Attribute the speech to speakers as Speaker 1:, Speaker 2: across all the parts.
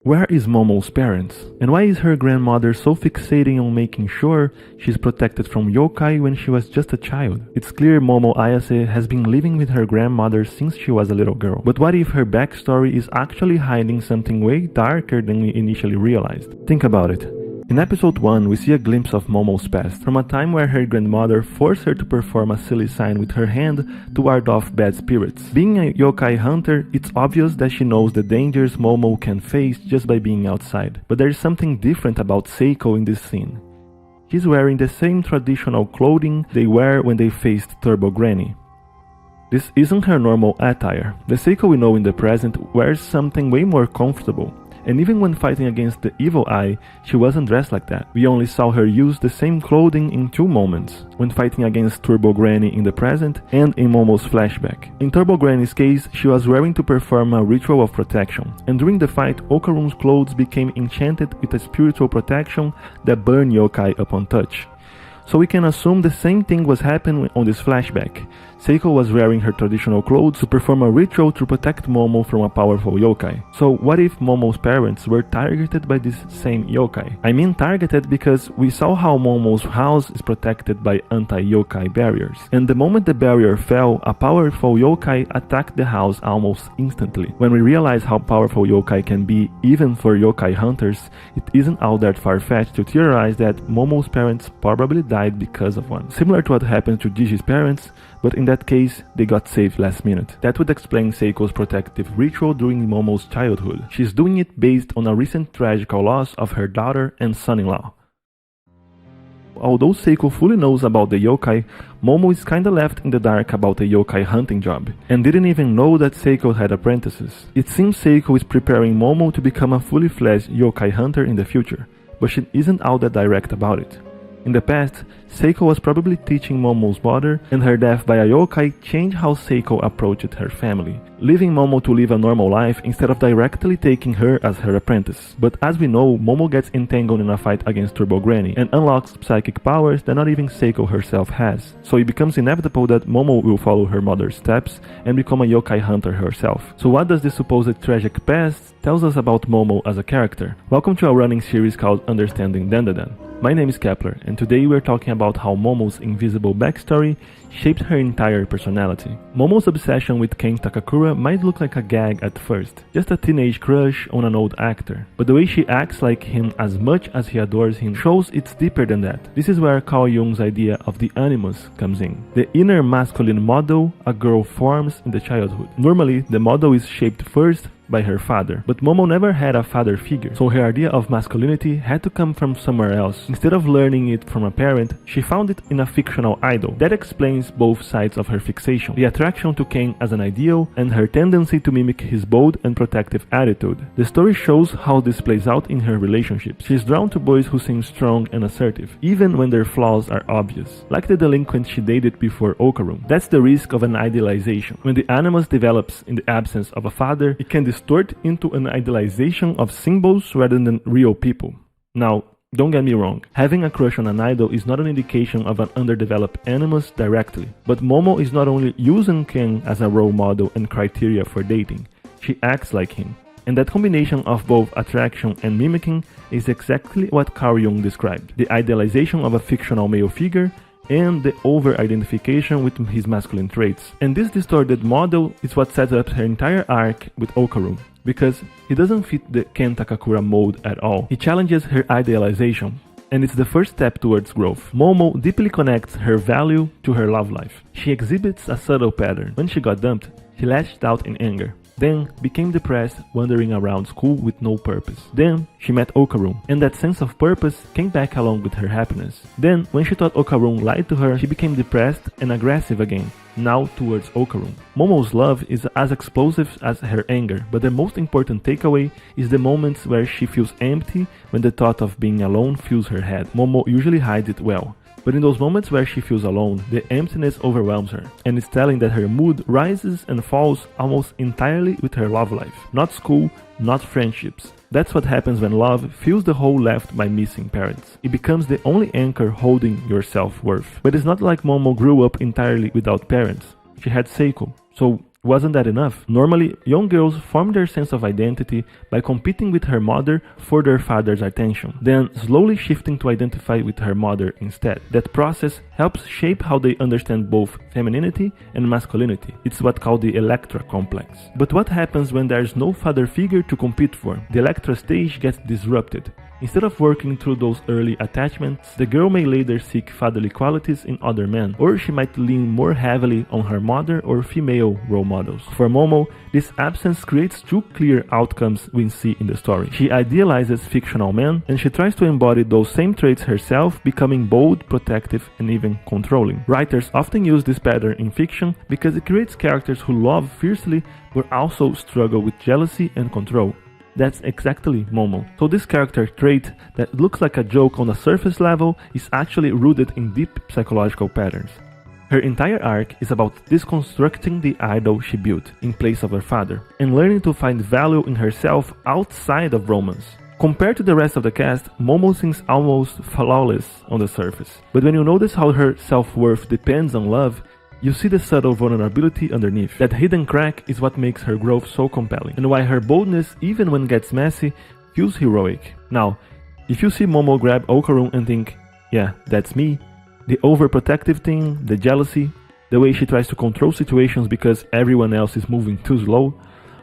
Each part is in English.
Speaker 1: Where is Momo's parents? And why is her grandmother so fixating on making sure she's protected from yokai when she was just a child? It's clear Momo Ayase has been living with her grandmother since she was a little girl. But what if her backstory is actually hiding something way darker than we initially realized? Think about it. In episode 1, we see a glimpse of Momo's past, from a time where her grandmother forced her to perform a silly sign with her hand to ward off bad spirits. Being a yokai hunter, it's obvious that she knows the dangers Momo can face just by being outside. But there's something different about Seiko in this scene. She's wearing the same traditional clothing they wear when they faced Turbo Granny. This isn't her normal attire. The Seiko we know in the present wears something way more comfortable. And even when fighting against the evil eye, she wasn't dressed like that. We only saw her use the same clothing in 2 moments, when fighting against Turbo Granny in the present and in Momo's flashback. In Turbo Granny's case, she was wearing to perform a ritual of protection, and during the fight, Okarun's clothes became enchanted with a spiritual protection that burned yokai upon touch. So we can assume the same thing was happening on this flashback. Seiko was wearing her traditional clothes to perform a ritual to protect Momo from a powerful yokai. So what if Momo's parents were targeted by this same yokai? I mean targeted because we saw how Momo's house is protected by anti-yokai barriers. And the moment the barrier fell, a powerful yokai attacked the house almost instantly. When we realize how powerful yokai can be even for yokai hunters, it isn't all that far-fetched to theorize that Momo's parents probably died because of one. Similar to what happened to Gigi's parents, but in that case, they got saved last minute. That would explain Seiko's protective ritual during Momo's childhood. She's doing it based on a recent tragical loss of her daughter and son-in-law. Although Seiko fully knows about the yokai, Momo is kinda left in the dark about the yokai hunting job, and didn't even know that Seiko had apprentices. It seems Seiko is preparing Momo to become a fully fledged yokai hunter in the future, but she isn't all that direct about it. In the past, Seiko was probably teaching Momo's mother, and her death by a yokai changed how Seiko approached her family, leaving Momo to live a normal life instead of directly taking her as her apprentice. But as we know, Momo gets entangled in a fight against Turbo Granny and unlocks psychic powers that not even Seiko herself has. So it becomes inevitable that Momo will follow her mother's steps and become a yokai hunter herself. So what does this supposed tragic past tells us about Momo as a character? Welcome to a running series called Understanding Dandadan. My name is Kepler, and today we're talking about how Momo's invisible backstory shaped her entire personality. Momo's obsession with Ken Takakura might look like a gag at first, just a teenage crush on an old actor, but the way she acts like him as much as he adores him shows it's deeper than that. This is where Carl Jung's idea of the animus comes in. The inner masculine model a girl forms in the childhood. Normally, the model is shaped first by her father, but Momo never had a father figure, so her idea of masculinity had to come from somewhere else. Instead of learning it from a parent, she found it in a fictional idol. That explains both sides of her fixation, the attraction to Ken as an ideal and her tendency to mimic his bold and protective attitude. The story shows how this plays out in her relationships. She's drawn to boys who seem strong and assertive, even when their flaws are obvious, like the delinquent she dated before Okarun. That's the risk of an idealization. When the animus develops in the absence of a father, it can distort into an idealization of symbols rather than real people. Now, don't get me wrong, having a crush on an idol is not an indication of an underdeveloped animus directly, but Momo is not only using Ken as a role model and criteria for dating, she acts like him. And that combination of both attraction and mimicking is exactly what Carl Jung described, the idealization of a fictional male figure and the over-identification with his masculine traits. And this distorted model is what sets up her entire arc with Okarun, because he doesn't fit the Ken Takakura mold at all. He challenges her idealization, and it's the first step towards growth. Momo deeply connects her value to her love life. She exhibits a subtle pattern. When she got dumped, she lashed out in anger. Then became depressed, wandering around school with no purpose. Then she met Okarun, and that sense of purpose came back along with her happiness. Then, when she thought Okarun lied to her, she became depressed and aggressive again, now towards Okarun. Momo's love is as explosive as her anger, but the most important takeaway is the moments where she feels empty when the thought of being alone fills her head. Momo usually hides it well, but in those moments where she feels alone, the emptiness overwhelms her, and it's telling that her mood rises and falls almost entirely with her love life. Not school, not friendships. That's what happens when love fills the hole left by missing parents. It becomes the only anchor holding your self-worth. But it's not like Momo grew up entirely without parents. She had Seiko. So Wasn't that enough? Normally, young girls form their sense of identity by competing with her mother for their father's attention, then slowly shifting to identify with her mother instead. That process helps shape how they understand both femininity and masculinity. It's what's called the Electra complex. But what happens when there's no father figure to compete for? The Electra stage gets disrupted. Instead of working through those early attachments, the girl may later seek fatherly qualities in other men, or she might lean more heavily on her mother or female role models. For Momo, this absence creates two clear outcomes we see in the story. She idealizes fictional men, and she tries to embody those same traits herself, becoming bold, protective, and even controlling. Writers often use this pattern in fiction because it creates characters who love fiercely but also struggle with jealousy and control. That's exactly Momo. So this character trait that looks like a joke on a surface level is actually rooted in deep psychological patterns. Her entire arc is about deconstructing the idol she built in place of her father, and learning to find value in herself outside of romance. Compared to the rest of the cast, Momo seems almost flawless on the surface. But when you notice how her self-worth depends on love, you see the subtle vulnerability underneath. That hidden crack is what makes her growth so compelling, and why her boldness, even when it gets messy, feels heroic. Now, if you see Momo grab Okarun and think, yeah, that's me, the overprotective thing, the jealousy, the way she tries to control situations because everyone else is moving too slow,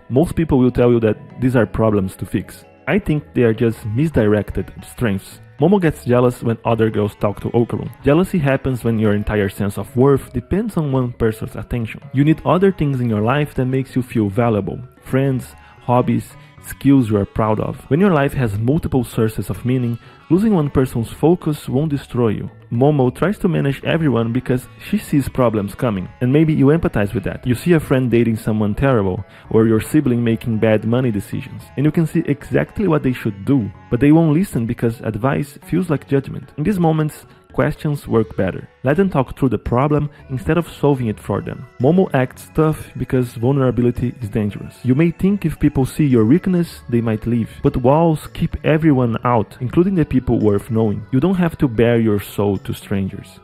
Speaker 1: most people will tell you that these are problems to fix. I think they are just misdirected strengths. Momo gets jealous when other girls talk to Okarun. Jealousy happens when your entire sense of worth depends on one person's attention. You need other things in your life that makes you feel valuable. Friends, hobbies, skills you are proud of. When your life has multiple sources of meaning, losing one person's focus won't destroy you. Momo tries to manage everyone because she sees problems coming, and maybe you empathize with that. You see a friend dating someone terrible, or your sibling making bad money decisions, and you can see exactly what they should do, but they won't listen because advice feels like judgment. In these moments, questions work better. Let them talk through the problem instead of solving it for them. Momo acts tough because vulnerability is dangerous. You may think if people see your weakness, they might leave, but walls keep everyone out, including the people worth knowing. You don't have to bare your soul to strangers.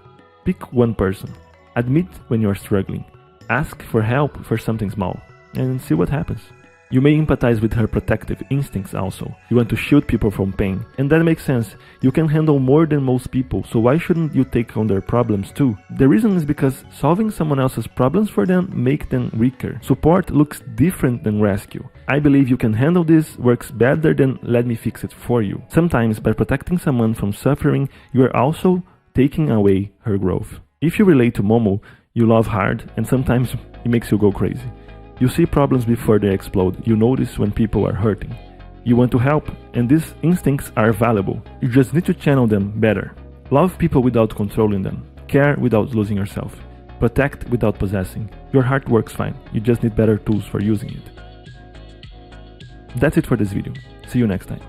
Speaker 1: Pick one person. Admit when you are struggling. Ask for help for something small, and see what happens. You may empathize with her protective instincts also. You want to shield people from pain, and that makes sense. You can handle more than most people, so why shouldn't you take on their problems too? The reason is because solving someone else's problems for them make them weaker. Support looks different than rescue. I believe you can handle this works better than let me fix it for you. Sometimes by protecting someone from suffering, you are also taking away her growth. If you relate to Momo, you love hard, and sometimes it makes you go crazy. You see problems before they explode. You notice when people are hurting. You want to help, and these instincts are valuable. You just need to channel them better. Love people without controlling them. Care without losing yourself. Protect without possessing. Your heart works fine. You just need better tools for using it. That's it for this video. See you next time.